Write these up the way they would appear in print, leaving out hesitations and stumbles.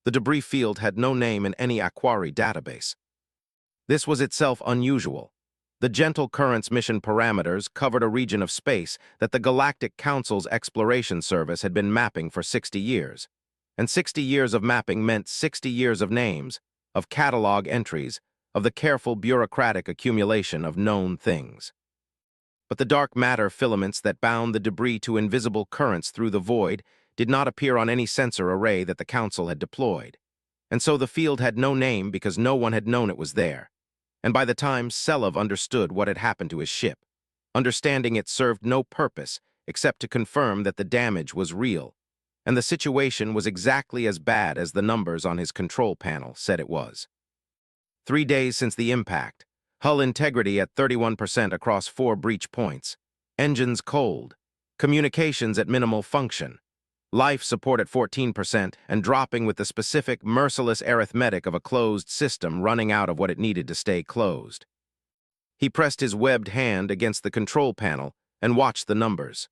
The debris field had no name in any Aquari database. This was itself unusual. The Gentle Currents mission parameters covered a region of space that the Galactic Council's Exploration Service had been mapping for 60 years. And 60 years of mapping meant 60 years of names, of catalog entries, of the careful bureaucratic accumulation of known things. But the dark matter filaments that bound the debris to invisible currents through the void did not appear on any sensor array that the Council had deployed. And so the field had no name because no one had known it was there. And by the time Selov understood what had happened to his ship, understanding it served no purpose except to confirm that the damage was real, and the situation was exactly as bad as the numbers on his control panel said it was. 3 days since the impact, hull integrity at 31% across 4 breach points, engines cold, communications at minimal function, life support at 14% and dropping with the specific, merciless arithmetic of a closed system running out of what it needed to stay closed. He pressed his webbed hand against the control panel and watched the numbers.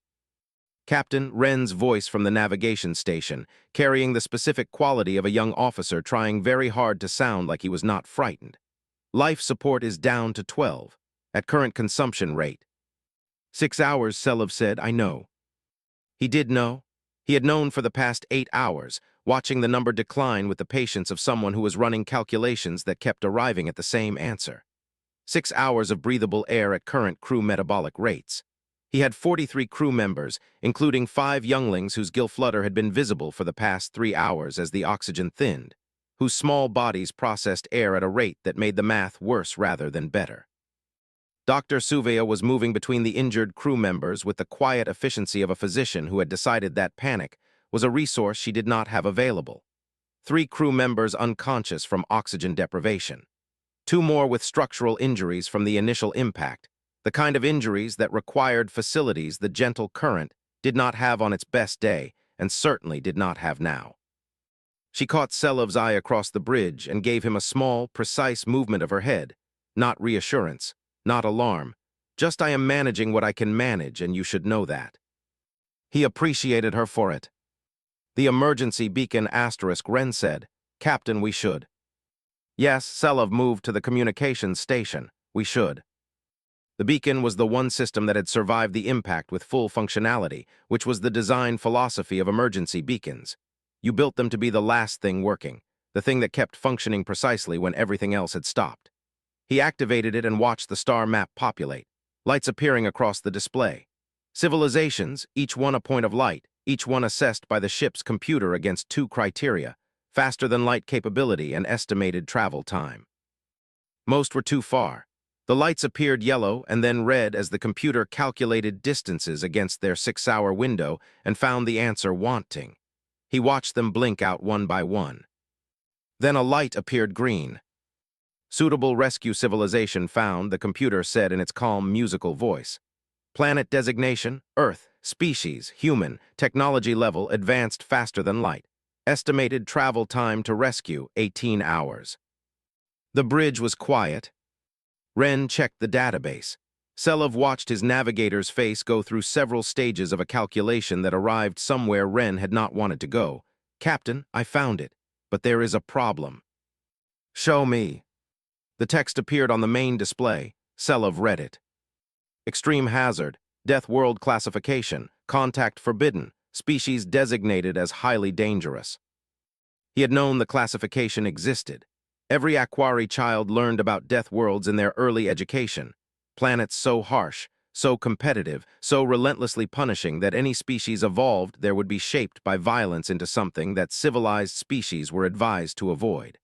Captain Wren's voice from the navigation station, carrying the specific quality of a young officer trying very hard to sound like he was not frightened. Life support is down to 12, at current consumption rate. 6 hours, Selov said, I know. He did know. He had known for the past 8 hours, watching the number decline with the patience of someone who was running calculations that kept arriving at the same answer. 6 hours of breathable air at current crew metabolic rates. He had 43 crew members, including 5 younglings whose gill flutter had been visible for the past 3 hours as the oxygen thinned, whose small bodies processed air at a rate that made the math worse rather than better. Dr. Suvea was moving between the injured crew members with the quiet efficiency of a physician who had decided that panic was a resource she did not have available. 3 crew members unconscious from oxygen deprivation. 2 more with structural injuries from the initial impact, the kind of injuries that required facilities the Gentle Current did not have on its best day and certainly did not have now. She caught Selov's eye across the bridge and gave him a small, precise movement of her head, not reassurance, not alarm, just I am managing what I can manage and you should know that. He appreciated her for it. The emergency beacon asterisk Wren said, Captain, we should. Yes, Selov moved to the communications station, we should. The beacon was the one system that had survived the impact with full functionality, which was the design philosophy of emergency beacons. You built them to be the last thing working, the thing that kept functioning precisely when everything else had stopped. He activated it and watched the star map populate, lights appearing across the display. Civilizations, each one a point of light, each one assessed by the ship's computer against 2 criteria, faster-than-light capability and estimated travel time. Most were too far. The lights appeared yellow and then red as the computer calculated distances against their 6-hour window and found the answer wanting. He watched them blink out one by one. Then a light appeared green. Suitable rescue civilization found, the computer said in its calm, musical voice. Planet designation, Earth, species, human, technology level advanced faster than light. Estimated travel time to rescue, 18 hours. The bridge was quiet. Wren checked the database. Selov watched his navigator's face go through several stages of a calculation that arrived somewhere Wren had not wanted to go. Captain, I found it, but there is a problem. Show me. The text appeared on the main display. Selov read it. Extreme hazard, death world classification, contact forbidden, species designated as highly dangerous. He had known the classification existed. Every Aquari child learned about death worlds in their early education. Planets so harsh, so competitive, so relentlessly punishing that any species evolved there would be shaped by violence into something that civilized species were advised to avoid.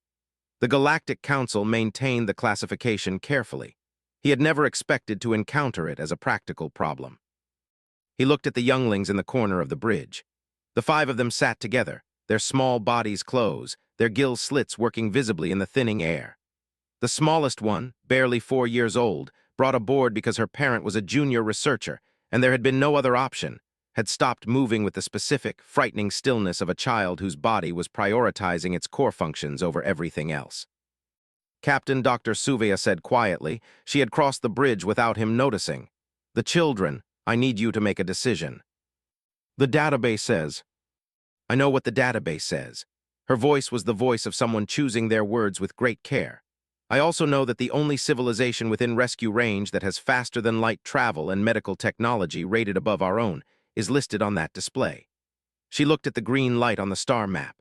The Galactic Council maintained the classification carefully. He had never expected to encounter it as a practical problem. He looked at the younglings in the corner of the bridge. The 5 of them sat together, their small bodies closed, their gill slits working visibly in the thinning air. The smallest one, barely 4 years old, brought aboard because her parent was a junior researcher, and there had been no other option, had stopped moving with the specific, frightening stillness of a child whose body was prioritizing its core functions over everything else. Captain Dr. Suvea said quietly. She had crossed the bridge without him noticing. The children, I need you to make a decision. The database says. I know what the database says. Her voice was the voice of someone choosing their words with great care. I also know that the only civilization within rescue range that has faster-than-light travel and medical technology rated above our own is listed on that display. She looked at the green light on the star map.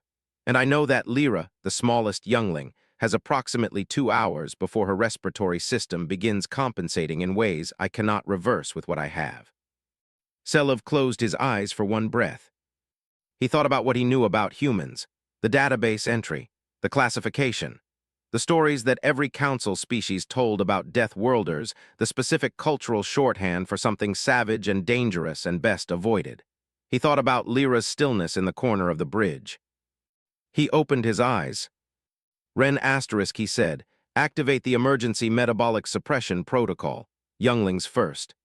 And I know that Lyra, the smallest youngling, has approximately 2 hours before her respiratory system begins compensating in ways I cannot reverse with what I have. Selov closed his eyes for one breath. He thought about what he knew about humans, the database entry, the classification, the stories that every council species told about Death Worlders, the specific cultural shorthand for something savage and dangerous and best avoided. He thought about Lyra's stillness in the corner of the bridge. He opened his eyes. Ren asterisk, he said, activate the emergency metabolic suppression protocol, younglings first.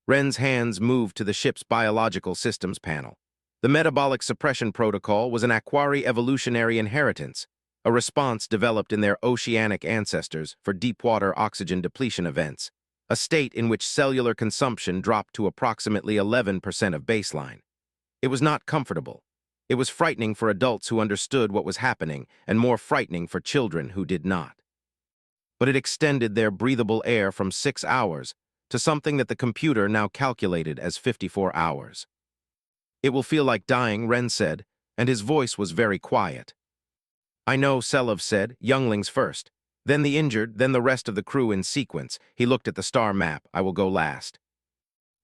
Ren's hands moved to the ship's biological systems panel. The metabolic suppression protocol was an Aquari evolutionary inheritance, a response developed in their oceanic ancestors for deep-water oxygen depletion events, a state in which cellular consumption dropped to approximately 11% of baseline. It was not comfortable. It was frightening for adults who understood what was happening, and more frightening for children who did not. But it extended their breathable air from 6 hours to something that the computer now calculated as 54 hours. It will feel like dying, Ren said, and his voice was very quiet. I know, Selov said, younglings first. Then the injured, then the rest of the crew in sequence. He looked at the star map. I will go last.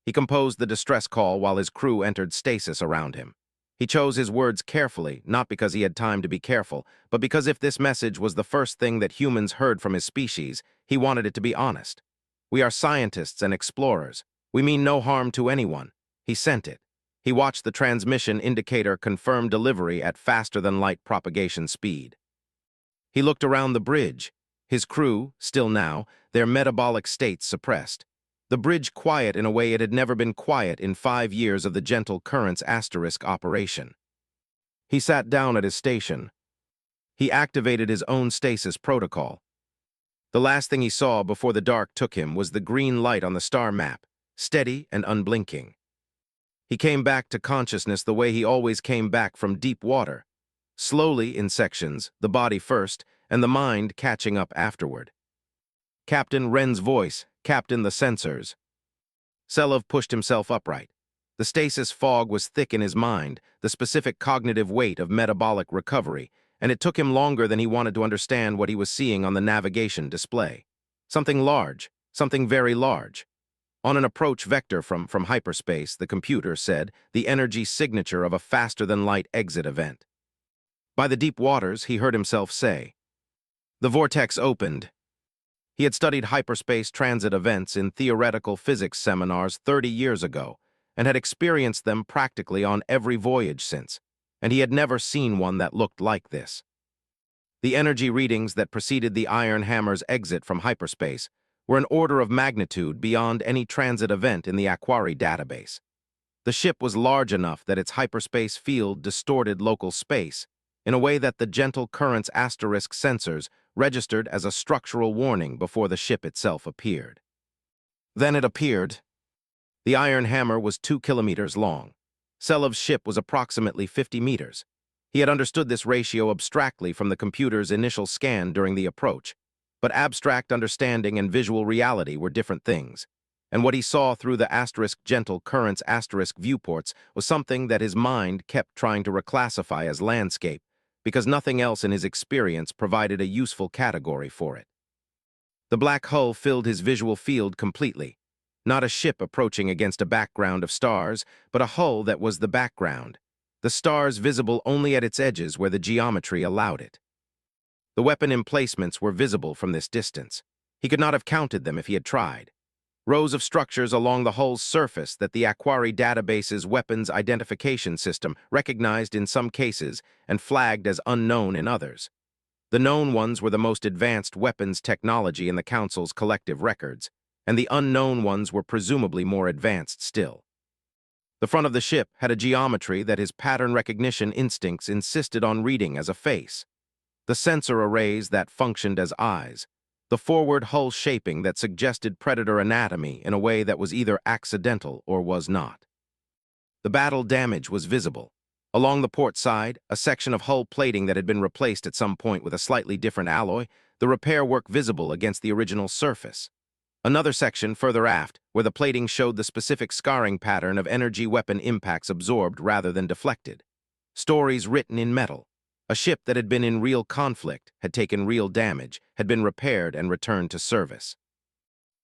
He composed the distress call while his crew entered stasis around him. He chose his words carefully, not because he had time to be careful, but because if this message was the first thing that humans heard from his species, he wanted it to be honest. We are scientists and explorers. We mean no harm to anyone. He sent it. He watched the transmission indicator confirm delivery at faster-than-light propagation speed. He looked around the bridge. His crew, still now, their metabolic states suppressed. The bridge quiet in a way it had never been quiet in 5 years of the Gentle Currents asterisk operation. He sat down at his station. He activated his own stasis protocol. The last thing he saw before the dark took him was the green light on the star map, steady and unblinking. He came back to consciousness the way he always came back from deep water, slowly in sections, the body first, and the mind catching up afterward. Captain Ren's voice, Captain the sensors. Selov pushed himself upright. The stasis fog was thick in his mind, the specific cognitive weight of metabolic recovery, and it took him longer than he wanted to understand what he was seeing on the navigation display. Something large, something very large. On an approach vector from hyperspace, the computer said, the energy signature of a faster-than-light exit event. By the deep waters, he heard himself say. The vortex opened. He had studied hyperspace transit events in theoretical physics seminars 30 years ago, and had experienced them practically on every voyage since, and he had never seen one that looked like this. The energy readings that preceded the Iron Hammer's exit from hyperspace were an order of magnitude beyond any transit event in the Aquari database. The ship was large enough that its hyperspace field distorted local space in a way that the Gentle Currents asterisk sensors registered as a structural warning before the ship itself appeared. Then it appeared. The Iron Hammer was 2 kilometers long. Selov's ship was approximately 50 meters. He had understood this ratio abstractly from the computer's initial scan during the approach, but abstract understanding and visual reality were different things, and what he saw through the asterisk Gentle Currents asterisk viewports was something that his mind kept trying to reclassify as landscape, because nothing else in his experience provided a useful category for it. The black hull filled his visual field completely, not a ship approaching against a background of stars, but a hull that was the background, the stars visible only at its edges where the geometry allowed it. The weapon emplacements were visible from this distance. He could not have counted them if he had tried. Rows of structures along the hull's surface that the Aquari database's weapons identification system recognized in some cases and flagged as unknown in others. The known ones were the most advanced weapons technology in the Council's collective records, and the unknown ones were presumably more advanced still. The front of the ship had a geometry that his pattern recognition instincts insisted on reading as a face. The sensor arrays that functioned as eyes, the forward hull shaping that suggested predator anatomy in a way that was either accidental or was not. The battle damage was visible. Along the port side, a section of hull plating that had been replaced at some point with a slightly different alloy, the repair work visible against the original surface. Another section further aft, where the plating showed the specific scarring pattern of energy weapon impacts absorbed rather than deflected. Stories written in metal. A ship that had been in real conflict, had taken real damage, had been repaired and returned to service.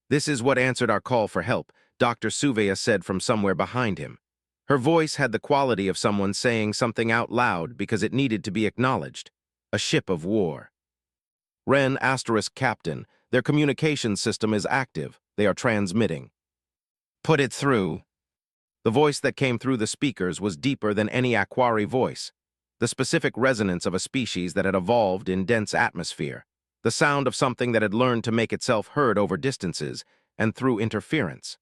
"This is what answered our call for help," Dr. Suvea said from somewhere behind him. Her voice had the quality of someone saying something out loud because it needed to be acknowledged. A ship of war. Ren * Captain, their communication system is active. They are transmitting. "Put it through." The voice that came through the speakers was deeper than any Aquari voice, the specific resonance of a species that had evolved in dense atmosphere, the sound of something that had learned to make itself heard over distances and through interference.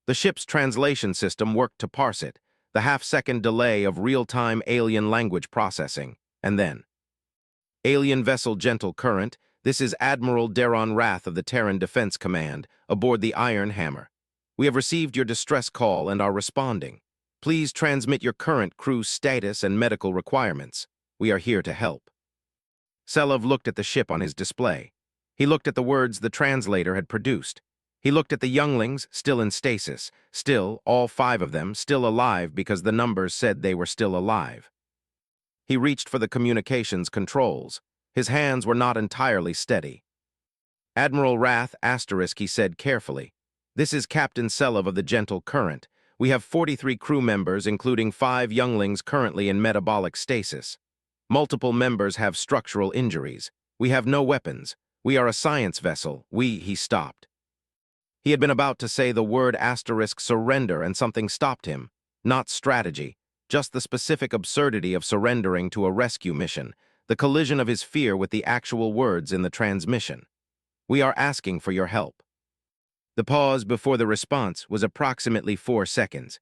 The ship's translation system worked to parse it, the half-second delay of real-time alien language processing, and then. "Alien vessel Gentle Current, this is Admiral Deron Rath of the Terran Defense Command, aboard the Iron Hammer. We have received your distress call and are responding. Please transmit your current crew status and medical requirements. We are here to help." Selov looked at the ship on his display. He looked at the words the translator had produced. He looked at the younglings, still in stasis, still, all 5 of them, still alive because the numbers said they were still alive. He reached for the communications controls. His hands were not entirely steady. "Admiral Rath, *, he said carefully. "This is Captain Selov of the Gentle Current. We have 43 crew members, including 5 younglings currently in metabolic stasis. Multiple members have structural injuries. We have no weapons. We are a science vessel. He stopped. He had been about to say the word * surrender and something stopped him. Not strategy, just the specific absurdity of surrendering to a rescue mission, the collision of his fear with the actual words in the transmission. "We are asking for your help." The pause before the response was approximately 4 seconds.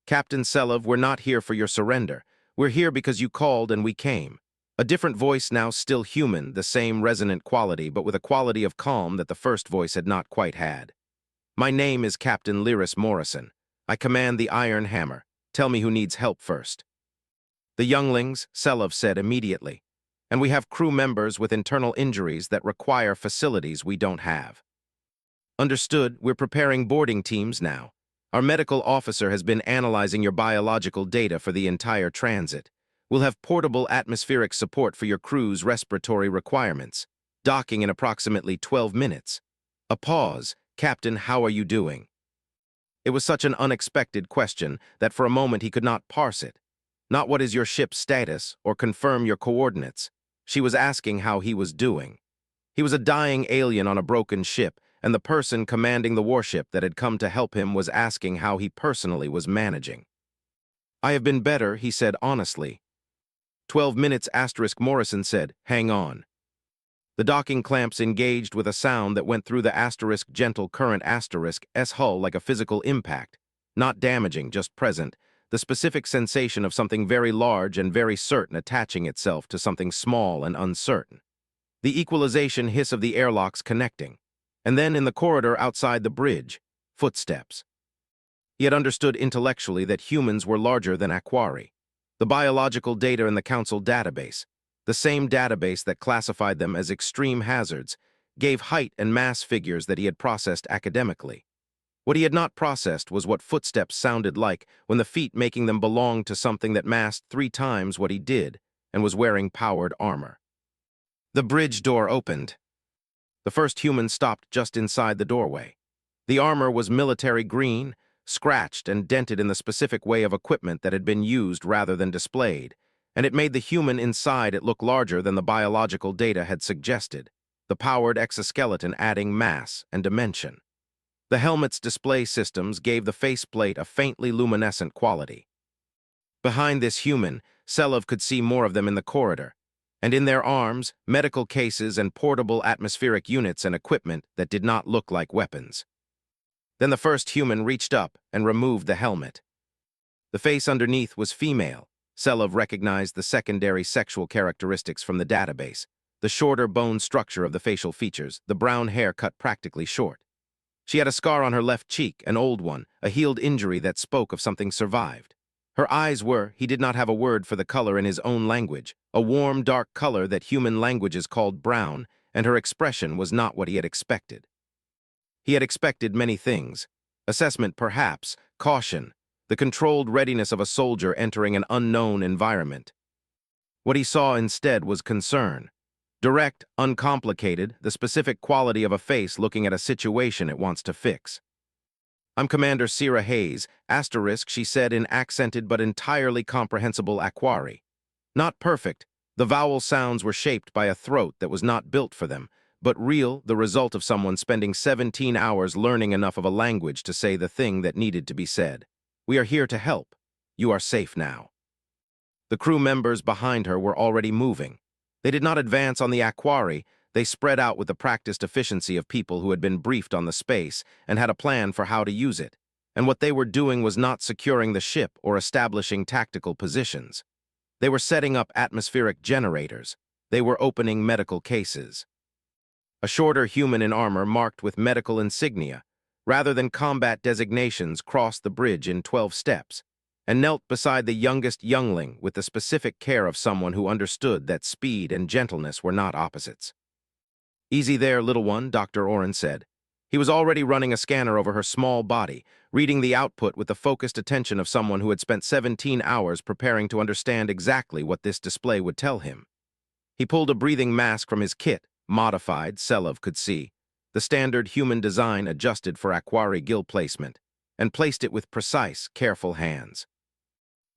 "Captain Selov, we're not here for your surrender. We're here because you called and we came." A different voice, now still human, the same resonant quality, but with a quality of calm that the first voice had not quite had. "My name is Captain Lyris Morrison. I command the Iron Hammer. Tell me who needs help first." "The younglings," Selov said immediately. "And we have crew members with internal injuries that require facilities we don't have." "Understood. We're preparing boarding teams now. Our medical officer has been analyzing your biological data for the entire transit. We'll have portable atmospheric support for your crew's respiratory requirements. Docking in approximately 12 minutes. A pause. "Captain, how are you doing?" It was such an unexpected question that for a moment he could not parse it. Not what is your ship's status or confirm your coordinates. She was asking how he was doing. He was a dying alien on a broken ship, and the person commanding the warship that had come to help him was asking how he personally was managing. "I have been better," he said honestly. 12 minutes * Morrison said, "Hang on." The docking clamps engaged with a sound that went through the * Gentle Current * S hull like a physical impact. Not damaging, just present. The specific sensation of something very large and very certain attaching itself to something small and uncertain. The equalization hiss of the airlocks connecting. And then in the corridor outside the bridge, footsteps. He had understood intellectually that humans were larger than Aquari. The biological data in the Council database, the same database that classified them as extreme hazards, gave height and mass figures that he had processed academically. What he had not processed was what footsteps sounded like when the feet making them belonged to something that massed 3 times what he did and was wearing powered armor. The bridge door opened. The first human stopped just inside the doorway. The armor was military green, scratched and dented in the specific way of equipment that had been used rather than displayed, and it made the human inside it look larger than the biological data had suggested, the powered exoskeleton adding mass and dimension. The helmet's display systems gave the faceplate a faintly luminescent quality. Behind this human, Selov could see more of them in the corridor, and in their arms, medical cases and portable atmospheric units and equipment that did not look like weapons. Then the first human reached up and removed the helmet. The face underneath was female. Selov recognized the secondary sexual characteristics from the database, the shorter bone structure of the facial features, the brown hair cut practically short. She had a scar on her left cheek, an old one, a healed injury that spoke of something survived. Her eyes were, he did not have a word for the color in his own language, a warm, dark color that human languages called brown, and her expression was not what he had expected. He had expected many things. Assessment, perhaps, caution, the controlled readiness of a soldier entering an unknown environment. What he saw instead was concern. Direct, uncomplicated, the specific quality of a face looking at a situation it wants to fix. "I'm Commander Sierra Hayes, asterisk," she said in accented but entirely comprehensible Aquari. Not perfect, the vowel sounds were shaped by a throat that was not built for them, but real, the result of someone spending 17 hours learning enough of a language to say the thing that needed to be said. "We are here to help. You are safe now." The crew members behind her were already moving. They did not advance on the Aquari, they spread out with the practiced efficiency of people who had been briefed on the space and had a plan for how to use it. And what they were doing was not securing the ship or establishing tactical positions. They were setting up atmospheric generators. They were opening medical cases. A shorter human in armor marked with medical insignia, rather than combat designations, crossed the bridge in 12 steps, and knelt beside the youngest youngling with the specific care of someone who understood that speed and gentleness were not opposites. "Easy there, little one," Dr. Oren said. He was already running a scanner over her small body, reading the output with the focused attention of someone who had spent 17 hours preparing to understand exactly what this display would tell him. He pulled a breathing mask from his kit, modified, Selov could see, the standard human design adjusted for Aquari gill placement, and placed it with precise, careful hands.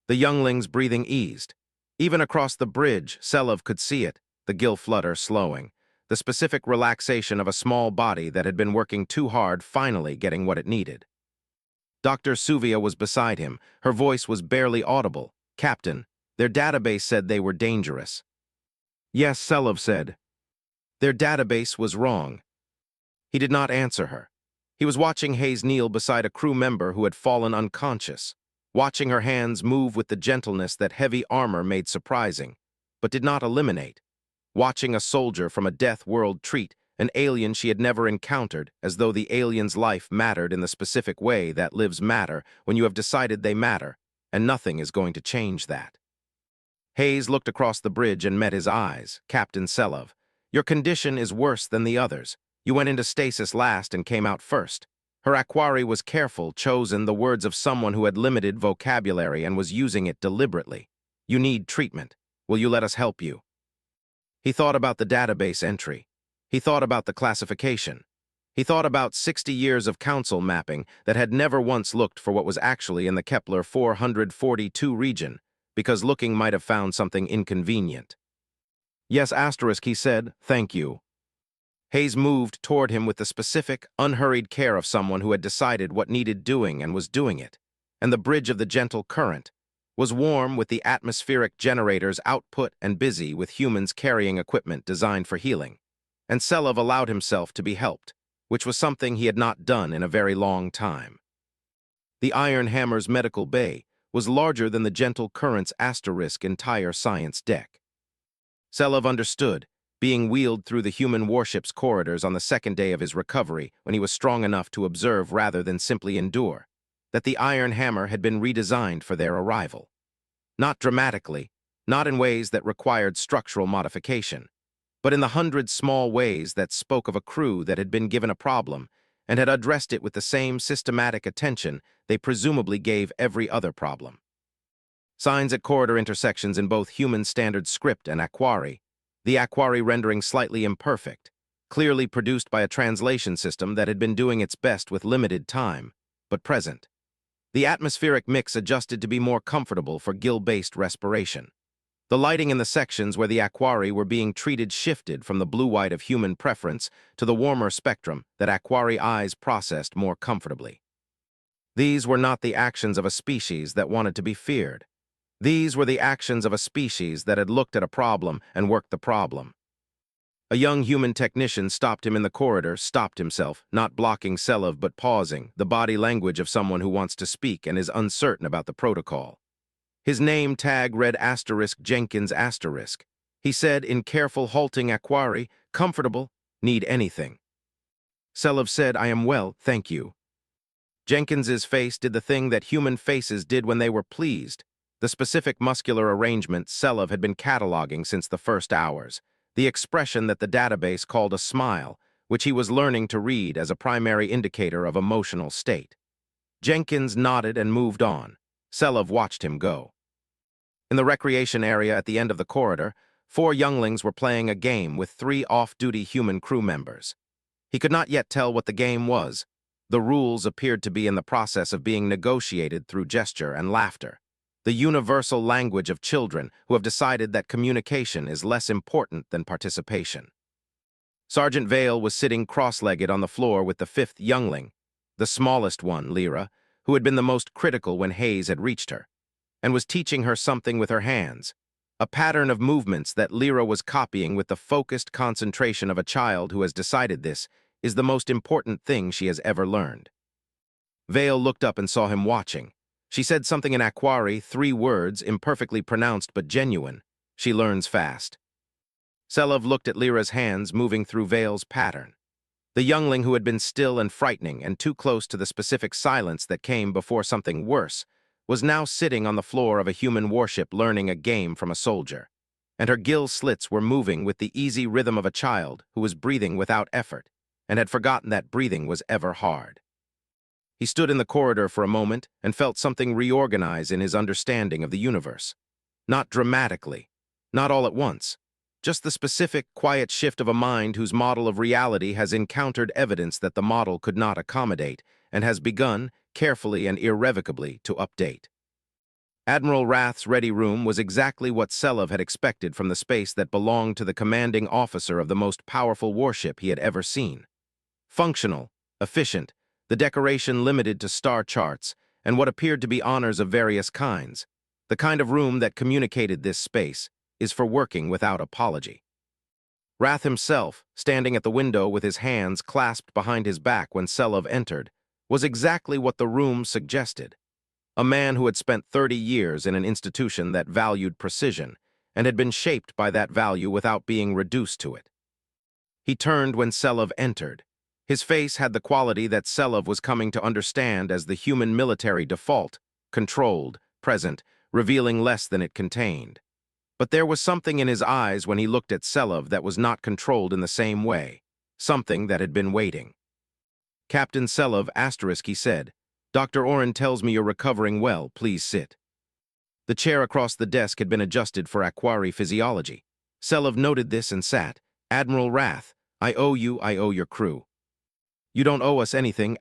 The youngling's breathing eased. Even across the bridge, Selov could see it, the gill flutter slowing, the specific relaxation of a small body that had been working too hard finally getting what it needed. Dr. Suvia was beside him. Her voice was barely audible. "Captain, their database said they were dangerous." "Yes," Selov said. "Their database was wrong." He did not answer her. He was watching Hayes kneel beside a crew member who had fallen unconscious, watching her hands move with the gentleness that heavy armor made surprising, but did not eliminate, watching a soldier from a death world treat an alien she had never encountered as though the alien's life mattered in the specific way that lives matter when you have decided they matter, and nothing is going to change that. Hayes looked across the bridge and met his eyes. "Captain Selov, your condition is worse than the others. You went into stasis last and came out first." Her Aquari was careful, chosen, the words of someone who had limited vocabulary and was using it deliberately. "You need treatment. Will you let us help you?" He thought about the database entry. He thought about the classification. He thought about 60 years of council mapping that had never once looked for what was actually in the Kepler 442 region, because looking might have found something inconvenient. "Yes, asterisk," he said. "Thank you." Hayes moved toward him with the specific, unhurried care of someone who had decided what needed doing and was doing it, and the bridge of the gentle current was warm with the atmospheric generators output and busy with humans carrying equipment designed for healing, and Selov allowed himself to be helped, which was something he had not done in a very long time. The Iron Hammer's medical bay was larger than the gentle current's asterisk entire science deck. Selov understood, being wheeled through the human warship's corridors on the second day of his recovery when he was strong enough to observe rather than simply endure, that the Iron Hammer had been redesigned for their arrival. Not dramatically, not in ways that required structural modification, but in the hundred small ways that spoke of a crew that had been given a problem and had addressed it with the same systematic attention they presumably gave every other problem. Signs at corridor intersections in both human standard script and Aquari, the Aquari rendering slightly imperfect, clearly produced by a translation system that had been doing its best with limited time, but present. The atmospheric mix adjusted to be more comfortable for gill-based respiration. The lighting in the sections where the Aquari were being treated shifted from the blue-white of human preference to the warmer spectrum that Aquari eyes processed more comfortably. These were not the actions of a species that wanted to be feared. These were the actions of a species that had looked at a problem and worked the problem. A young human technician stopped him in the corridor, stopped himself, not blocking Selov but pausing, the body language of someone who wants to speak and is uncertain about the protocol. His name tag read asterisk Jenkins asterisk. He said in careful halting Aquari, "Comfortable, need anything." Selov said, "I am well, thank you." Jenkins's face did the thing that human faces did when they were pleased. the specific muscular arrangement Selov had been cataloging since the first hours, the expression that the database called a smile, which he was learning to read as a primary indicator of emotional state. Jenkins nodded and moved on. Selov watched him go. In the recreation area at the end of the corridor, 4 younglings were playing a game with 3 off-duty human crew members. He could not yet tell what the game was. The rules appeared to be in the process of being negotiated through gesture and laughter, the universal language of children who have decided that communication is less important than participation. Sergeant Vale was sitting cross-legged on the floor with the 5th youngling, the smallest one, Lyra, who had been the most critical when Hayes had reached her, and was teaching her something with her hands, a pattern of movements that Lyra was copying with the focused concentration of a child who has decided this is the most important thing she has ever learned. Vale looked up and saw him watching. She said something in Aquari, 3 words, imperfectly pronounced but genuine. She learns fast. Selov looked at Lyra's hands moving through Vale's pattern. The youngling who had been still and frightening and too close to the specific silence that came before something worse was now sitting on the floor of a human warship learning a game from a soldier, and her gill slits were moving with the easy rhythm of a child who was breathing without effort and had forgotten that breathing was ever hard. He stood in the corridor for a moment and felt something reorganize in his understanding of the universe. Not dramatically, not all at once, just the specific, quiet shift of a mind whose model of reality has encountered evidence that the model could not accommodate and has begun, carefully and irrevocably, to update. Admiral Rath's ready room was exactly what Selov had expected from the space that belonged to the commanding officer of the most powerful warship he had ever seen. Functional, efficient, the decoration limited to star charts and what appeared to be honors of various kinds. The kind of room that communicated this space is for working without apology. Rath himself, standing at the window with his hands clasped behind his back when Selov entered, was exactly what the room suggested. A man who had spent 30 years in an institution that valued precision and had been shaped by that value without being reduced to it. He turned when Selov entered. His face had the quality that Selov was coming to understand as the human military default, controlled, present, revealing less than it contained. But there was something in his eyes when he looked at Selov that was not controlled in the same way, something that had been waiting. Captain Selov, he said, "Dr. Oren tells me you're recovering well, please sit." The chair across the desk had been adjusted for Aquari physiology. Selov noted this and sat. "Admiral Rath, I owe your crew." "You don't owe us anything,